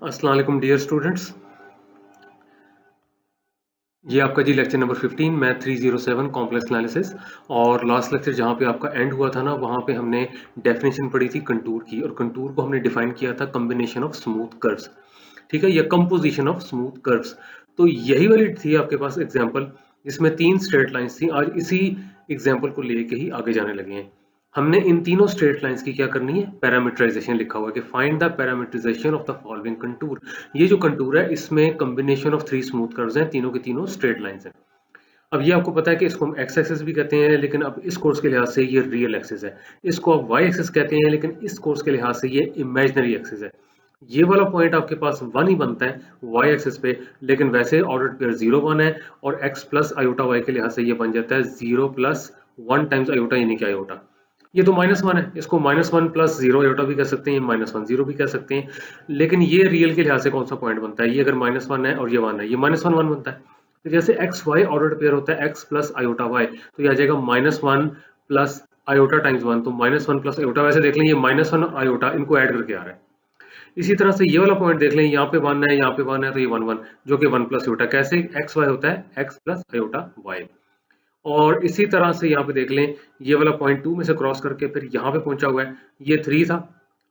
अस्सलाम वालेकुम dear students. ये आपका जी lecture number 15 math 307 complex analysis. और लास्ट लेक्चर जहाँ पे आपका एंड हुआ था ना, वहाँ पे हमने डेफिनेशन पढ़ी थी कंटूर की, और कंटूर को हमने डिफाइन किया था कॉम्बिनेशन ऑफ स्मूथ कर्व्स, ठीक है, या कंपोजिशन ऑफ स्मूथ कर्व्स। तो यही वाली थी आपके पास एग्जांपल, जिसमें 3 स्ट्रेट लाइंस थी। आज इसी एग्जांपल को लेके ही आगे जाने लगे हैं। हमने इन तीनों स्ट्रेट लाइंस की क्या करनी है, पैरामीटराइजेशन लिखा हुआ है कि find the parameterization of the following contour. ये जो कंटूर है इसमें कॉम्बिनेशन ऑफ 3 स्मूथ कर्व्स हैं, तीनों के तीनों स्ट्रेट लाइंस हैं। अब ये आपको पता है कि इसको हम एक्स एक्सिस भी कहते हैं, लेकिन अब इस कोर्स के लिहाज से ये रियल एक्सिस है। इसको आप वाई एक्सिस कहते हैं, लेकिन इस कोर्स के लिहाज से ये इमेजिनरी एक्सिस है। ये वाला पॉइंट आपके पास 1 ही बनता है वाई एक्सिस पे, लेकिन वैसे ऑर्डर पेयर 0 1 है, और x प्लस आयोटा वाई के लिहाज से ये बन जाता है 0 प्लस 1 टाइम्स आयोटा, यानी कि आयोटा। ये तो -1 है, इसको -1 प्लस 0 आयोटा भी कह सकते हैं, -1 0 भी कह सकते हैं। लेकिन ये रियल के लिहाज से कौन सा पॉइंट बनता है, ये अगर -1 है और ये 1 है, ये -1 1 बनता है। तो जैसे एक्स वाई ऑर्डर पेयर होता है x प्लस आयोटा वाई, तो ये आ जाएगा -1 प्लस आयोटा टाइम्स 1। तो -1 प्लस आयोटा, वैसे देख लें ये -1 आयोटा इनको ऐड करके आ रहा है। इसी तरह से ये वाला पॉइंट देख लें, यहाँ पे 1 है, यहाँ पे 1 है, तो ये 1 1 जो कि 1 प्लस आयोटा, कैसे एक्स वाई होता है x प्लस आयोटा वाई। और इसी तरह से यहाँ पे देख लें, ये वाला पॉइंट 2 में से क्रॉस करके फिर यहाँ पे पहुंचा हुआ है। ये 3 था,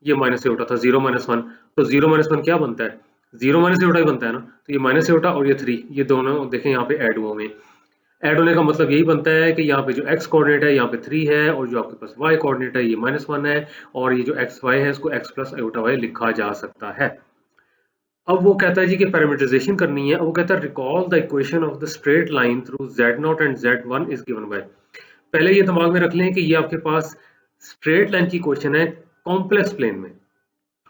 ये माइनस आयोटा था, 0 -1। तो 0 -1 क्या बनता है, 0 माइनस आयोटा ही बनता है ना। तो ये माइनस आयोटा और ये 3, ये दोनों देखें यहाँ पे ऐड हुए हैं। ऐड होने का मतलब यही बनता है कि यहाँ पे जो x कोऑर्डिनेट है यहाँ पे 3 है, और जो आपके पास y कोऑर्डिनेट है ये -1 है, और ये जो एक्स वाई है इसको x प्लस आयोटा वाई लिखा जा सकता है। अब वो कहता है जी कि पैरामीटराइजेशन करनी है। अब वो कहता है recall the equation of the straight line through z0 and z1 is given by. पहले ये दिमाग में रख लें कि ये आपके पास स्ट्रेट लाइन की क्वेश्चन है कॉम्प्लेक्स प्लेन में।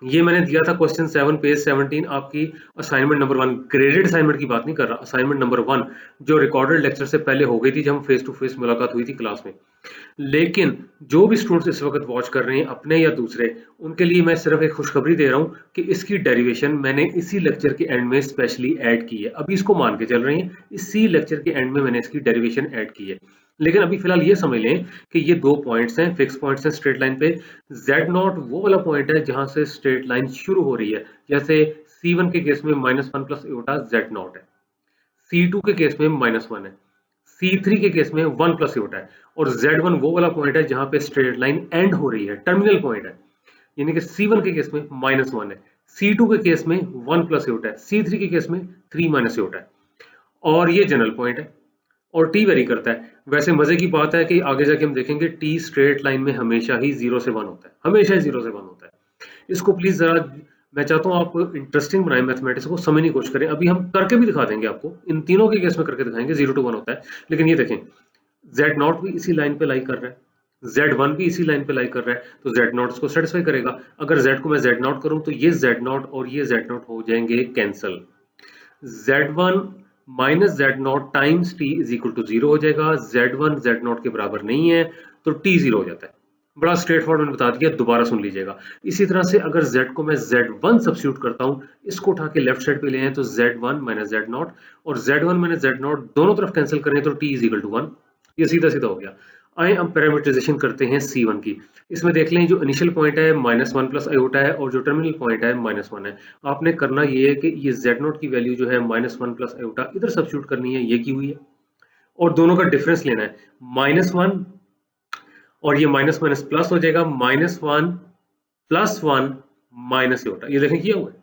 ये मैंने दिया था क्वेश्चन 7 पेज 17 आपकी असाइनमेंट नंबर 1, ग्रेडेड असाइनमेंट की बात नहीं कर रहा, असाइनमेंट नंबर 1 जो रिकॉर्डेड लेक्चर से पहले हो गई थी, जब हम फेस टू फेस मुलाकात हुई थी क्लास में। लेकिन जो भी स्टूडेंट्स इस वक्त वॉच कर रहे हैं अपने या दूसरे, उनके लिए मैं सिर्फ एक खुशखबरी दे रहा हूँ कि इसकी डेरिवेशन मैंने इसी लेक्चर के एंड में स्पेशली ऐड की है। अभी इसको मान के चल रहे हैं, इसी लेक्चर के एंड में मैंने इसकी डेरिवेशन ऐड की है। लेकिन अभी फिलहाल ये समझ लें कि ये 2 पॉइंट्स हैं, फिक्स पॉइंट्स हैं स्ट्रेट लाइन पे। z0 वो वाला पॉइंट है जहां से स्ट्रेट लाइन शुरू हो रही है, जैसे c1 के केस में -1 प्लस आयोटा z0 है, c2 के केस में -1 है, C3 के केस में 1 प्लस आयोटा है, और Z1 वो वाला पॉइंट है जहां पे स्ट्रेट लाइन एंड हो रही है, टर्मिनल पॉइंट है। यानी कि C1 के केस में -1 है, C2 के केस में 1 प्लस आयोटा है, C3 के केस में 3 माइनस आयोटा है, और ये जनरल पॉइंट है। और टी वेरी करता है। वैसे मजे की बात है कि आगे जाके हम देखेंगे टी स्ट्रेट लाइन में हमेशा ही 0 से 1 होता है, हमेशा ही 0 से 1 होता है। इसको प्लीज जरा, मैं चाहता हूँ आप इंटरेस्टिंग बनाएं मैथमेटिक्स को, समझने की कोशिश करें। अभी हम करके भी दिखा देंगे आपको, इन तीनों के केस में करके दिखाएंगे 0 to 1 होता है। लेकिन ये देखें, Z0 भी इसी लाइन पे लाई कर रहा है, Z1 भी इसी लाइन पे लाई कर रहा है, तो Z0 इसको सेटिस्फाई करेगा। अगर Z को मैं Z0 करूं तो ये Z0 और ये Z0 हो जाएंगे cancel. Z1 minus Z0 times T is equal to 0 हो जाएगा। Z1 Z0 के बराबर नहीं है, तो T 0 हो जाता है। बड़ा स्ट्रेट फॉरवर्ड मैंने बता दिया, दोबारा सुन लीजिएगा। इसी तरह से अगर Z को मैं Z1 सब्स्टिट्यूट करता हूं, इसको उठा के लेफ्ट साइड पे ले आए तो Z1 माइनस Z0, और Z1 माइनस Z0 दोनों तरफ कैंसिल करें तो T इज इक्वल टू 1। ये सीधा सीधा हो गया। आए हम पैरामीटराइजेशन करते हैं C1 की। इसमें देख लें, जो इनिशियल पॉइंट है -1 प्लस आयोटा है, और जो टर्मिनल पॉइंट है -1 है। आपने करना ये है कि ये Z0 की वैल्यू जो है -1 प्लस आयोटा इधर सब्स्टिट्यूट करनी है, ये की हुई है, और दोनों का डिफरेंस लेना है -1, और ये माइनस माइनस प्लस हो जाएगा, -1 प्लस 1 माइनस आयोटा, ये देखें किया हुआ है।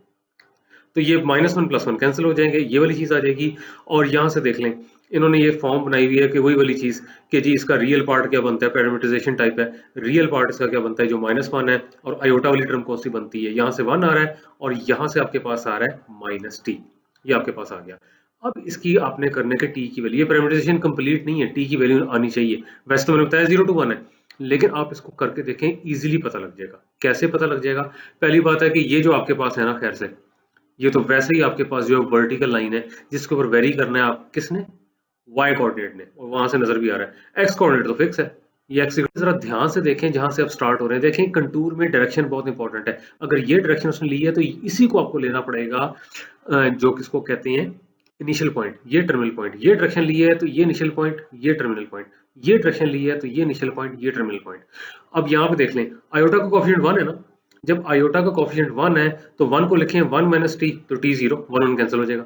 तो ये -1 प्लस 1 कैंसिल हो जाएंगे, ये वाली चीज आ जाएगी। और यहां से देख लें, इन्होंने ये फॉर्म बनाई हुई है कि वही वाली चीज कि जी इसका रियल पार्ट क्या बनता है, पैरामीटराइजेशन टाइप है, रियल पार्ट इसका क्या बनता है, जो -1 है, और आयोटा वाली टर्म कौन सी बनती है, यहाँ से 1 आ रहा है, और यहाँ से आपके पास आ रहा है -t, ये आपके पास आ गया। अब इसकी आपने करने के t की वैल्यू, ये पैरामीटराइजेशन कंप्लीट नहीं है, t की वैल्यू आनी चाहिए। वैसे तो मैंने बताया 0 to 1 है, लेकिन आप इसको करके देखें, इजीली पता लग जाएगा। कैसे पता लग जाएगा? पहली बात है कि ये जो आपके पास है ना, खैर से ये तो वैसे ही आपके पास जो वर्टिकल लाइन है, जिसके ऊपर वेरी करना है आप किसने, y कोऑर्डिनेट ने, और वहां से नजर भी आ रहा है x कोऑर्डिनेट तो फिक्स है, ये x। जरा ध्यान से देखें जहां से आप स्टार्ट हो रहे हैं, देखें कंटूर में डायरेक्शन बहुत इंपॉर्टेंट है। अगर ये डायरेक्शन उसने ली है तो इसी को आपको लेना पड़ेगा, जो किसको कहते हैं इनिशियल पॉइंट, ये टर्मिनल पॉइंट। ये डायरेक्शन ली है तो ये इनिशियल पॉइंट, ये टर्मिनल पॉइंट। ये डायरेक्शन ली है तो ये इनिशियल पॉइंट, ये टर्मिनल पॉइंट। अब यहाँ पे देख लें, आयोटा का कोएफिशिएंट 1 है ना, जब आयोटा का कोफिशिएंट 1 है तो 1 को लिखें 1 माइनस टी, तो टी 0, 1 1 कैंसिल हो जाएगा।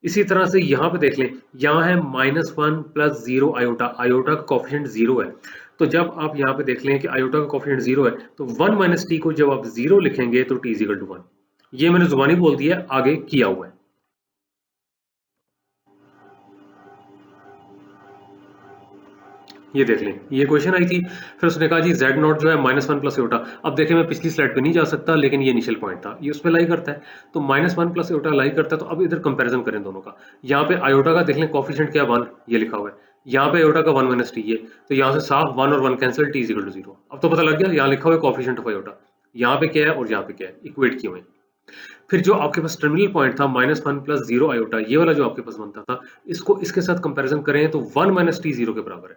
इसी तरह से यहाँ पे देख लें, यहाँ है -1 प्लस 0 आयोटा, आयोटा का कोफिशिएंट 0 है। तो जब आप यहाँ पे देख लें कि आयोटा का कोफिशिएंट 0 है तो 1 माइनस टी को जब आप 0 लिखेंगे तो टी इज इक्वल टू 1। ये मैंने जुबानी बोल दिया, आगे किया हुआ है। ये देख लें, ये क्वेश्चन आई थी, फिर उसने कहा जी z नॉट जो है -1 प्लस आयोटा। अब देखें मैं पिछली स्लाइड पे नहीं जा सकता, लेकिन ये इनिशियल पॉइंट था, ये उस पर लाई करता है, तो -1 प्लस आयोटा लाई करता है। तो अब इधर कंपैरिजन करें दोनों का। यहाँ पे आयोटा का देख लें कोफिशिएंट क्या 1, ये लिखा हुआ है। यहाँ पे आयोटा का 1 माइनस टी है, तो यहाँ से साफ 1 और 1 cancel, T is equal to 0। अब तो पता लग गया, यहाँ लिखा हुआ है कोफिशिएंट ऑफ आयोटा, यहाँ पे क्या है और यहाँ पे क्या है, इक्वेट किए हुए। फिर जो आपके पास टर्मिनल पॉइंट था -1 प्लस 0 आयोटा, ये वाला जो आपके पास बनता था, इसको इसके साथ कंपैरिजन करें तो 1 माइनस टी 0 के बराबर है।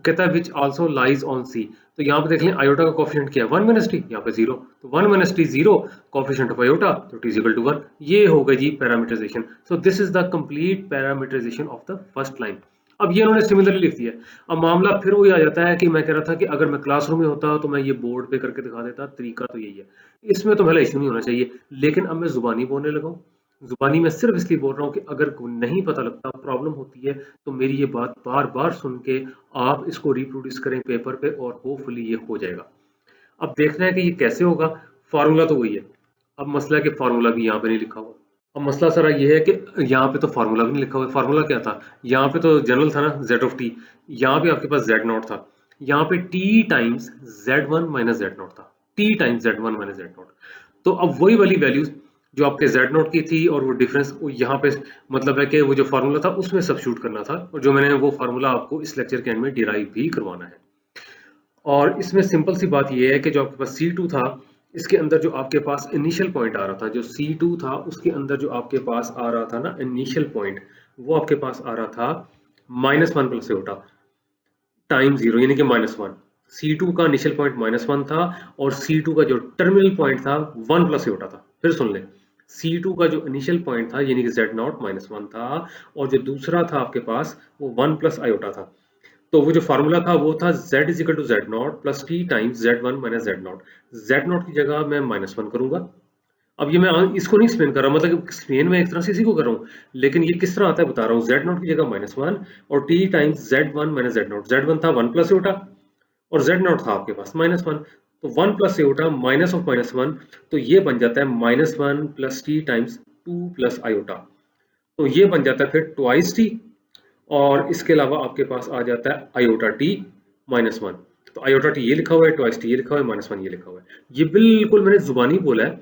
कहता है विच आल्सो लाइज ऑन सी, तो यहाँ पे देख लें आयोटा का कोफिशिएंट क्या है 1 माइनस टी, यहाँ पे 0, तो 1 minus T 0, coefficient of iota, तो टी इज इक्वल टू 1। ये हो गई जी parametrisation. So this is the complete parametrisation of the first line. अब ये उन्होंने सिमिलरली लिख दिया। अब मामला फिर वही आ जाता है कि मैं कह रहा था कि अगर मैं क्लासरूम में होता तो मैं ये बोर्ड पे करके दिखा देता, तरीका तो यही है, इसमें तो पहले इशू नहीं होना चाहिए। लेकिन अब मैं जुबानी बोलने लगा हूँ, जुबानी में सिर्फ इसलिए बोल रहा हूँ कि अगर नहीं पता लगता, प्रॉब्लम होती है, तो मेरी ये बात बार बार सुन के आप इसको रिप्रोड्यूस करें पेपर पे और होपफुली ये हो जाएगा। अब देखना है कि ये कैसे होगा। फार्मूला तो वही है। अब मसला है कि फार्मूला भी यहाँ पे नहीं लिखा हुआ। अब मसला सारा ये है कि यहाँ पे तो फार्मूला भी नहीं लिखा हुआ। फार्मूला क्या था, यहाँ पे तो जनरल था ना z ऑफ टी, यहाँ पे आपके पास z नॉट था, यहाँ पे t times z1 minus z not था, t times z1 minus z not. तो अब वही वाली वैल्यूज जो आपके z नॉट की थी और वो डिफरेंस यहाँ पे, मतलब है कि वो जो फार्मूला था उसमें सब्स्टिट्यूट करना था, और जो मैंने वो फार्मूला आपको इस लेक्चर के एंड में डिराइव भी करवाना है। और इसमें सिंपल सी बात ये है कि जो आपके पास C2 था, इसके अंदर जो आपके पास इनिशियल पॉइंट आ रहा था, जो C2 था उसके अंदर जो आपके पास आ रहा था ना इनिशियल पॉइंट, वो आपके पास आ रहा था -1 प्लस आयोटा टाइम 0, यानी कि -1। C2 का इनिशियल पॉइंट -1 था और C2 का जो टर्मिनल पॉइंट था 1 प्लस आयोटा था। फिर सुन लें, C2 का जो इनिशियल पॉइंट था यानी कि Z नॉट -1 था, और जो दूसरा था आपके पास वो 1 प्लस आयोटा था। तो वो जो फार्मूला था वो था z is equal to Z naught plus T times z1 minus Z naught. Z naught की जगह मैं -1 करूंगा। अब ये मैं इसको नहीं एक्सप्लेन कर रहा, मतलब एक्सप्लेन मैं एक तरह से इसी को कर रहा हूँ, लेकिन ये किस तरह आता है बता रहा हूँ। जेड नॉट की जगह -1 और T times z1 minus Z not. z1 था 1 प्लस आयोटा और z नॉट था आपके पास -1, तो 1 प्लस आयोटा माइनस ऑफ -1, तो ये बन जाता है -1 plus T times 2 plus iota, तो ये बन जाता है फिर ट्वाइस टी, और इसके अलावा आपके पास आ जाता है आयोटा टी -1। तो आयोटा टी ये लिखा हुआ है, ट्वाइस टी ये लिखा हुआ है, -1 ये लिखा हुआ है। ये बिल्कुल मैंने जुबानी बोला है,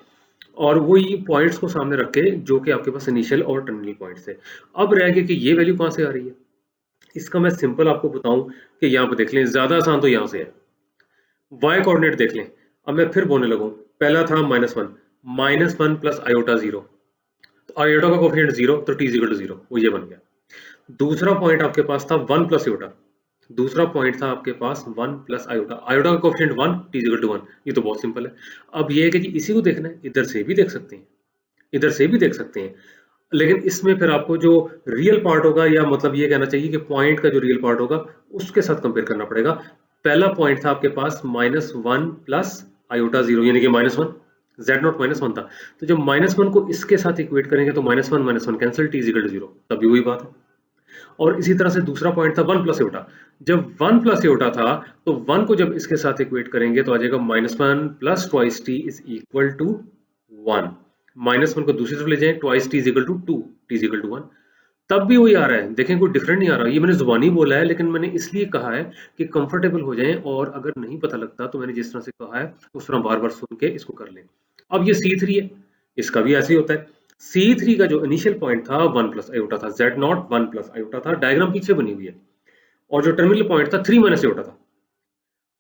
और वही पॉइंट्स को सामने रख के जो कि आपके पास इनिशियल और टर्मिनल पॉइंट्स है। अब रह गया कि ये वैल्यू कहाँ से आ रही है। इसका मैं सिंपल आपको बताऊं कि यहाँ पे देख लें, ज्यादा आसान तो यहाँ से है। y कोऑर्डिनेट देख लें। अब मैं फिर बोलने लगूं, पहला था -1 प्लस आयोटा 0, तो आयोटा का कोफिशिएंट 0, तो t इज इक्वल टू 0, वो ये बन गया। दूसरा पॉइंट आपके पास था 1 प्लस आयोटा, दूसरा पॉइंट था आपके पास 1 प्लस आयोटा, आयोटा का coefficient 1, t is equal to 1। ये तो बहुत सिंपल है। अब ये है कि जी इसी को देखना है, इधर से भी देख सकते हैं, इधर से भी देख सकते हैं, लेकिन इसमें फिर आपको जो रियल पार्ट होगा, या मतलब ये कहना चाहिए कि पॉइंट का जो रियल पार्ट होगा उसके साथ कंपेयर करना पड़ेगा। पहला पॉइंट था आपके पास -1 प्लस आयोटा 0, यानी कि -1, z नॉट -1 था, तो जब -1 को इसके साथ इक्वेट करेंगे तो -1 cancel, t is equal to 0, तभी वही बात है। और इसी तरह से दूसरा पॉइंट था 1 प्लस आयोटा, जब 1 प्लस आयोटा था तो 1 को जब इसके साथ इक्वेट करेंगे तो आ जाएगा -1 plus twice T is equal to 1। -1 को दूसरी तरफ ले जाएं, twice T is equal to 2, T is equal to 1, तब भी वही आ रहा है। देखें कोई डिफरेंट नहीं आ रहा। ये मैंने जुबानी बोला है, लेकिन मैंने इसलिए कहा है कि कंफर्टेबल हो जाएं, और अगर नहीं पता लगता तो मैंने जिस तरह से कहा है उस तरह बार बार सुन के इसको कर लें। अब ये C3 है, इसका भी ऐसे ही होता है। C3 का जो इनिशियल पॉइंट था 1 प्लस आयोटा था, Z नॉट 1 प्लस आयोटा था, डायग्राम पीछे बनी हुई है, और जो टर्मिनल पॉइंट था 3 माइनस आयोटा था,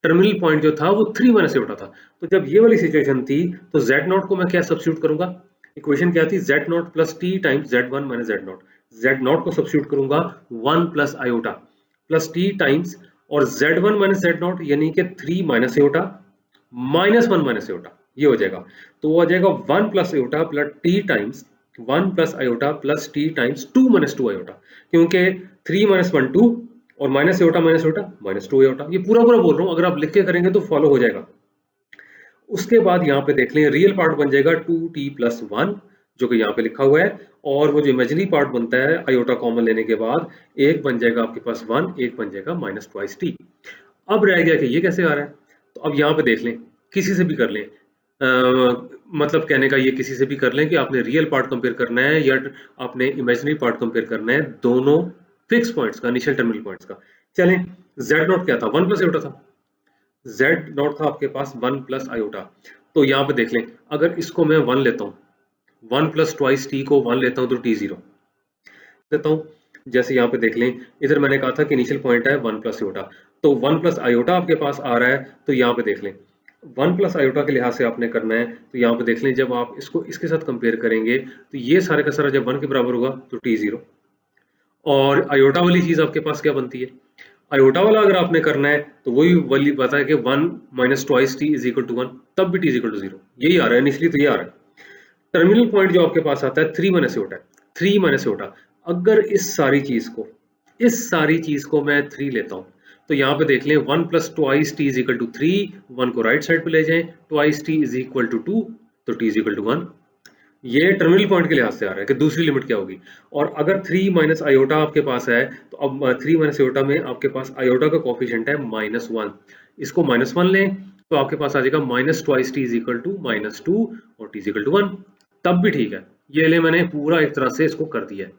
टर्मिनल पॉइंट जो था वो 3 माइनस आयोटा था। तो जब ये वाली सिचुएशन थी तो Z नॉट को मैं क्या सब्स्टिट्यूट करूंगा, इक्वेशन क्या थी, Z not plus T times Z1 minus Z not. Z not को सब्स्टिट्यूट करूंगा 1 plus iota plus T times, और Z1 माइनस Z नॉट यानी कि 3 माइनस आयोटा -1 माइनस आयोटा, ये हो जाएगा। तो वो आ जाएगा 1 plus iota plus T times 1 plus iota plus T times 2 minus 2 iota, क्योंकि 3 माइनस 1 2 और माइनस आयोटा -2 आयोटा। ये पूरा पूरा बोल रहा हूँ, अगर आप लिख के करेंगे तो फॉलो हो जाएगा। उसके बाद यहाँ पे देख लें रियल पार्ट बन जाएगा 2t+1 जो कि यहाँ पे लिखा हुआ है, और वो जो इमेजिनरी पार्ट बनता है आयोटा कॉमन लेने के बाद एक बन जाएगा आपके पास 1, एक बन जाएगा -2t। अब रह गया कि ये कैसे आ रहा है, तो अब यहाँ पे देख लें, किसी से भी कर लें, मतलब कहने का ये किसी से भी कर लें कि आपने रियल पार्ट कंपेयर करना है या आपने इमेजिनरी पार्ट कंपेयर करना है, दोनों फिक्स पॉइंट्स का, इनिशियल टर्मिनल पॉइंट्स का। चलें, z0 क्या था, 1 प्लस आयोटा था, z0 था आपके पास 1 प्लस आयोटा। तो यहाँ पे देख लें, अगर इसको मैं 1 लेता हूँ, 1 प्लस ट्वाइस टी को 1 लेता हूँ तो t0 लेता हूँ। जैसे यहाँ पे देख लें, इधर मैंने कहा था कि इनिशियल पॉइंट है 1 प्लस आयोटा, तो 1 प्लस आयोटा आपके पास आ रहा है, तो यहाँ पे देख लें 1 प्लस आयोटा के लिहाज से आपने करना है, तो यहाँ पे देख लें जब आप इसको इसके साथ कंपेयर करेंगे तो ये सारे का सारा जब 1 के बराबर होगा तो t0, और आयोटा वाली चीज आपके पास क्या बनती है, आयोटा वाला अगर आपने करना है तो वही वाली बात है कि 1 minus twice T is equal to 1, तब भी टी इज इक्वल टू 0, यही आ रहा है इनिशियली, तो ये आ रहा है। टर्मिनल पॉइंट जो आपके पास आता है 3 माइनस आयोटा, 3 माइनस आयोटा, अगर इस सारी चीज को मैं 3 लेता हूं, तो यहाँ पे देख लें 1 plus twice T is equal to 3, 1 को राइट साइड पे ले जाएं, twice T is equal to 2, तो टी इज इक्वल टू 1। ये टर्मिनल पॉइंट के लिहाज से आ रहा है कि दूसरी लिमिट क्या होगी। और अगर 3 माइनस आयोटा आपके पास है, तो अब 3 माइनस आयोटा में आपके पास आयोटा का कोफिशिएंट है -1, इसको -1 लें तो आपके पास आ जाएगा minus twice T is equal to -2 और टी इज इक्वल टू 1, तब भी ठीक है। ये ले मैंने पूरा एक तरह से इसको कर दिया है।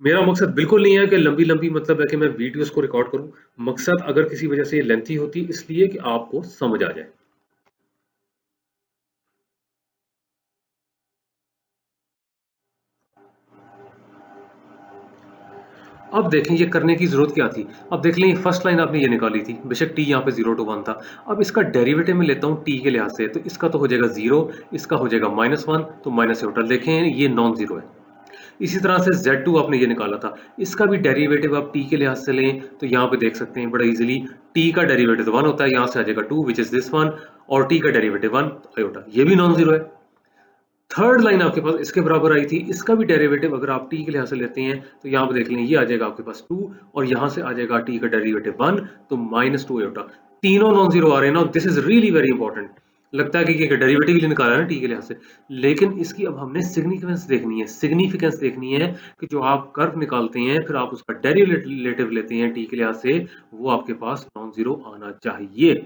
मेरा मकसद बिल्कुल नहीं है कि लंबी लंबी मतलब है कि मैं वीडियोस को रिकॉर्ड करूं, मकसद अगर किसी वजह से ये लेंथी होती इसलिए कि आपको समझ आ जाए। अब देखें ये करने की जरूरत क्या थी। अब देख लें फर्स्ट लाइन आपने ये निकाली थी, बेशक t यहाँ पे 0 to 1 था। अब इसका डेरिवेटिव में लेता हूँ t के लिहाज से, तो इसका तो हो जाएगा 0, इसका हो जाएगा -1, तो माइनस टोटल देखें ये नॉन जीरो है। इसी तरह से z2 आपने ये निकाला था, इसका भी डेरिवेटिव आप t के लिहाज से लें तो यहाँ पे देख सकते हैं बड़ा इजीली, t का डेरिवेटिव 1 होता है, यहाँ से आ जाएगा 2 विच इज दिस वन, और t का डेरिवेटिव 1 आयोटा, ये भी नॉन जीरो है। थर्ड लाइन आपके पास इसके बराबर आई थी, इसका भी डेरिवेटिव अगर आप t के लिहाज से लेते हैं तो यहाँ पे देख लें ये आ जाएगा आपके पास 2, और यहाँ से आ जाएगा t का डेरिवेटिव 1, तो -2 आयोटा। तीनों नॉन जीरो आ रहे हैं ना, this is really very important. लगता है कि डेरिवेटिव के लिए निकाला है ना t के लिहाज से, लेकिन इसकी अब हमने सिग्निफिकेंस देखनी है, सिग्निफिकेंस देखनी है कि जो आप कर्व निकालते हैं फिर आप उसका डेरिवेटिव लेते हैं t के लिहाज से, वो आपके पास नॉन जीरो आना चाहिए।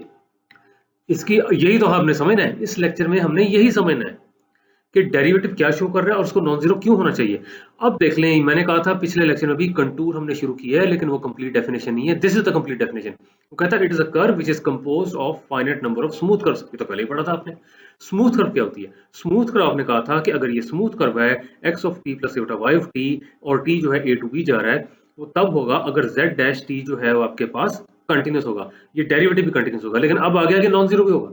इसकी यही तो हमने समझना है, इस लेक्चर में हमने यही समझना है कि डेरिवेटिव क्या शो कर रहा है और उसको नॉन जीरो क्यों होना चाहिए। अब देख लें, मैंने कहा था पिछले लेक्चर में भी कंटूर हमने शुरू किया है, लेकिन वो कंप्लीट डेफिनेशन नहीं है, this is the complete definition. वो कहता है it is a curve which is composed of finite number of smooth curves, ये तो पहले ही पढ़ा था आपने। स्मूथ कर्व क्या होती है, स्मूथ कर्व आपने कहा था कि अगर ये स्मूथ कर्व है x of t plus y of t, और t जो है a टू b जा रहा है, वो तब होगा अगर z डैश t जो है वो आपके पास कंटिन्यूस होगा, ये डेरिवेटिव भी कंटिन्यूस होगा। लेकिन अब आ गया कि नॉन जीरो भी होगा,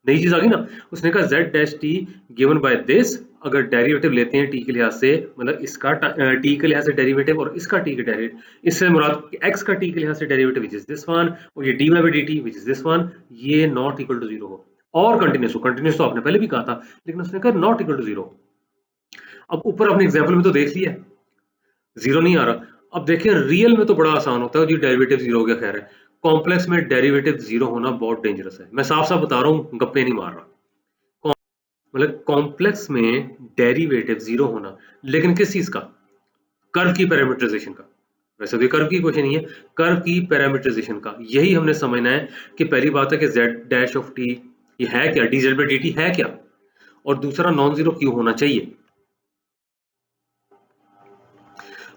नई चीज आ गई ना। उसने कहा z dash T given by this, अगर डेरिवेटिव लेते हैं t के लिहाज से, मतलब इसका t के लिहाज से डेरिवेटिव और इसका t के डेरिवेटिव, इससे मुराद x का t के लिहाज से derivative which is this one, और ये dy by dt which is this one, ये नॉट इक्वल टू 0 हो और कंटिन्यूस हो। कंटिन्यूस तो आपने पहले भी कहा था, लेकिन उसने कहा नॉट इक्वल टू 0। अब ऊपर अपने एग्जाम्पल में तो देख लिया जीरो नहीं आ रहा। अब देखिए रियल में तो बड़ा आसान होता है जी, डेरिवेटिव जीरो हो गया, खैर है। कॉम्प्लेक्स में डेरिवेटिव जीरो होना बहुत डेंजरस है, मैं साफ साफ बता रहा हूँ, गप्पे नहीं मार रहा। मतलब कॉम्प्लेक्स में डेरिवेटिव जीरो होना, लेकिन किस चीज का, कर्व की पैरामीटराइजेशन का। वैसे तो कर्व की क्वेश्चन नहीं है, कर्व की पैरामीटराइजेशन का, यही हमने समझना है कि पहली बात है कि z डैश ऑफ t ये है क्या, dz by dt है क्या, और दूसरा नॉन जीरो क्यों होना चाहिए।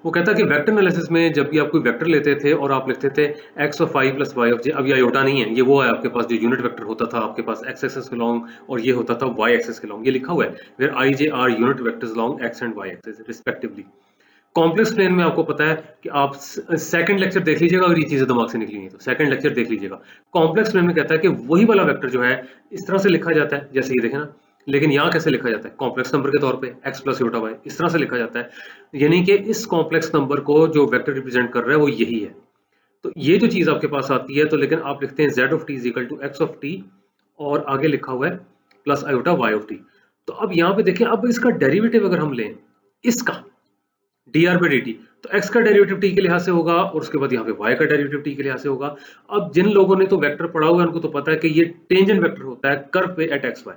वो कहता है कि वेक्टर एनालिसिस में जब भी आप कोई वेक्टर लेते थे और आप लिखते थे x of i plus y of j, अब ये आयोटा नहीं है, ये वो है आपके पास जो यूनिट वेक्टर होता था आपके पास x एक्सिस के लॉन्ग, और ये होता था y एक्सिस के लॉन्ग, ये लिखा हुआ है where i j are unit vectors long x and y axis respectively. Complex plane में आपको पता है कि आप सेकंड लेक्चर देख लीजिएगा, अगर ये चीजें दिमाग से निकली नहीं तो सेकंड लेक्चर देख लीजिएगा। कॉम्प्लेक्स प्लेन में कहता है कि वही वाला वेक्टर जो है इस तरह से लिखा जाता है, जैसे ये देखें ना, लेकिन यहाँ कैसे लिखा जाता है, कॉम्प्लेक्स नंबर के तौर पे x प्लस यूटा y, इस तरह से लिखा जाता है, यानी कि इस कॉम्प्लेक्स नंबर को जो वेक्टर रिप्रेजेंट कर रहा है वो यही है। तो ये जो चीज आपके पास आती है, तो लेकिन आप लिखते हैं z of t is equal to x of t, और आगे लिखा हुआ है plus iota y of t। तो अब यहाँ पे देखें, अब इसका डेरिवेटिव अगर हम लें इसका dr by dt, तो x का डेरिवेटिव t के लिहाज से होगा और उसके बाद यहाँ पे y का डेरिवेटिव t के लिहाज से होगा। अब जिन लोगों ने तो वेक्टर पढ़ा हुआ है उनको तो पता है कि ये टेंजेंट वेक्टर होता है कर्व पे एट एक्स वाई।